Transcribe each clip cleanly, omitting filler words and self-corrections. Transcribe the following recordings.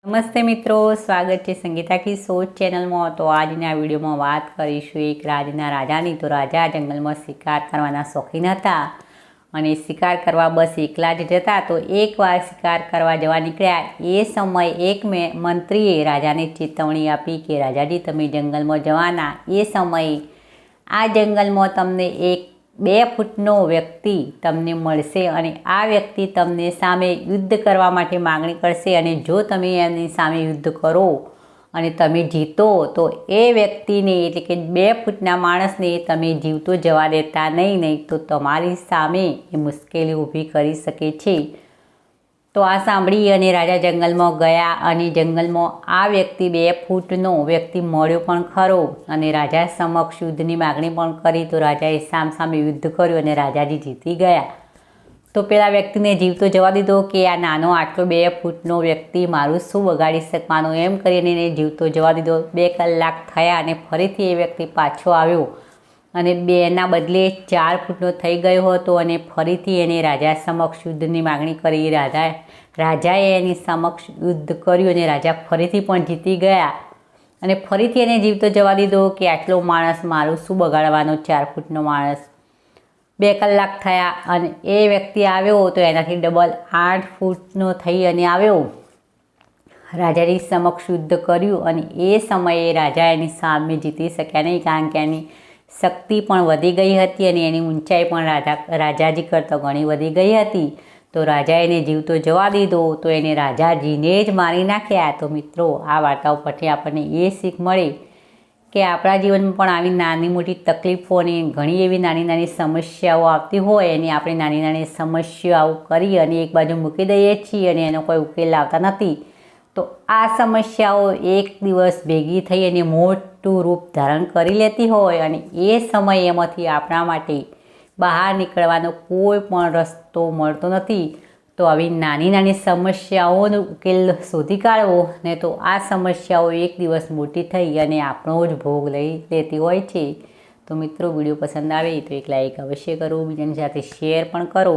નમસ્તે મિત્રો, સ્વાગત છે સંગીતા કી સોચ ચેનલમાં। તો આજના વિડીયોમાં વાત કરીશું એક રાજના રાજાની। તો રાજા જંગલમાં શિકાર કરવાના શોખીન હતા અને શિકાર કરવા બસ એકલા જ જતા। તો એકવાર શિકાર કરવા જવા નીકળ્યા એ સમયે એક મંત્રીએ રાજાને ચેતવણી આપી કે રાજાજી, તમે જંગલમાં જવાના એ સમયે આ જંગલમાં તમને એક 2 ફૂટનો વ્યક્તિ તમને મળશે અને આ વ્યક્તિ તમને સામે યુદ્ધ કરવા માટે માંગણી કરશે અને જો તમે એમની સામે યુદ્ધ કરો અને તમે જીતો તો એ વ્યક્તિને એટલે કે 2 ફૂટના માણસને તમે જીવતો જવા દેતા નહીં તો તમારી સામે એ મુશ્કેલી ઊભી કરી શકે છે। તો આ સાંભળી અને રાજા જંગલમાં ગયા અને જંગલમાં આ વ્યક્તિ 2 ફૂટનો વ્યક્તિ મળ્યો પણ ખરો અને રાજા સમક્ષ યુદ્ધની માગણી પણ કરી। તો રાજાએ સામસામે યુદ્ધ કર્યું અને રાજાજી જીતી ગયા। તો પેલા વ્યક્તિને જીવતો જવા દીધો કે આ નાનો આટલો 2 ફૂટનો વ્યક્તિ મારું શું બગાડી શકવાનો, એમ કરીને એને જીવતો જવા દીધો। 2 કલાક થયા અને ફરીથી એ વ્યક્તિ પાછો આવ્યો અને 2ના બદલે 4 ફૂટનો થઈ ગયો હતો અને ફરીથી એને રાજા સમક્ષ યુદ્ધની માગણી કરી। રાજાએ એની સમક્ષ યુદ્ધ કર્યું અને રાજા ફરીથી પણ જીતી ગયા અને ફરીથી એને જીવતો જવા દીધો કે આટલો માણસ મારું શું બગાડવાનો, 4 ફૂટનો માણસ। 2 કલાક થયા અને એ વ્યક્તિ આવ્યો તો એનાથી ડબલ 8 ફૂટનો થઈ અને આવ્યો। રાજાની સમક્ષ યુદ્ધ કર્યું અને એ સમયે રાજા એની સામે જીતી શક્યા નહીં, કારણ કે એની શક્તિ પણ વધી ગઈ હતી અને એની ઊંચાઈ પણ રાજાજી કરતાં ઘણી વધી ગઈ હતી। તો રાજાએ એને જીવતો જવા દીધો તો એને રાજાજીને જ મારી નાખ્યા। તો મિત્રો, આ વાર્તાઓ પરથી આપણને એ શીખ મળે કે આપણા જીવનમાં પણ આવી નાની મોટી તકલીફો અને ઘણી એવી નાની નાની સમસ્યાઓ આવતી હોય અને આપણે નાની નાની સમસ્યાઓ કરી અને એક બાજુ મૂકી દઈએ છીએ અને એનો કોઈ ઉકેલ લાવતા નથી। તો આ સમસ્યાઓ એક દિવસ ભેગી થઈ અને મોટું રૂપ ધારણ કરી લેતી હોય અને એ સમય એમાંથી આપણા માટે બહાર નીકળવાનો કોઈ પણ રસ્તો મળતો નથી। તો આવી નાની નાની સમસ્યાઓનો ઉકેલ શોધી કાઢવો ને તો આ સમસ્યાઓ એક દિવસ મોટી થઈ અને આપણો જ ભોગ લઈ લેતી હોય છે। તો મિત્રો, વિડીયો પસંદ આવે તો એક લાઈક અવશ્ય કરો, બીજાની સાથે શેર પણ કરો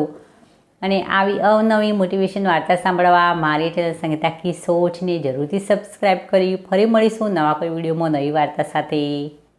અને આવી અવનવી મોટિવેશન વાર્તા સાંભળવા મારી ચેનલ સંગીતા કી સોચને જરૂરથી સબસ્ક્રાઈબ કરી ફરી મળીશું નવા કોઈ વિડીયોમાં નવી વાર્તા સાથે।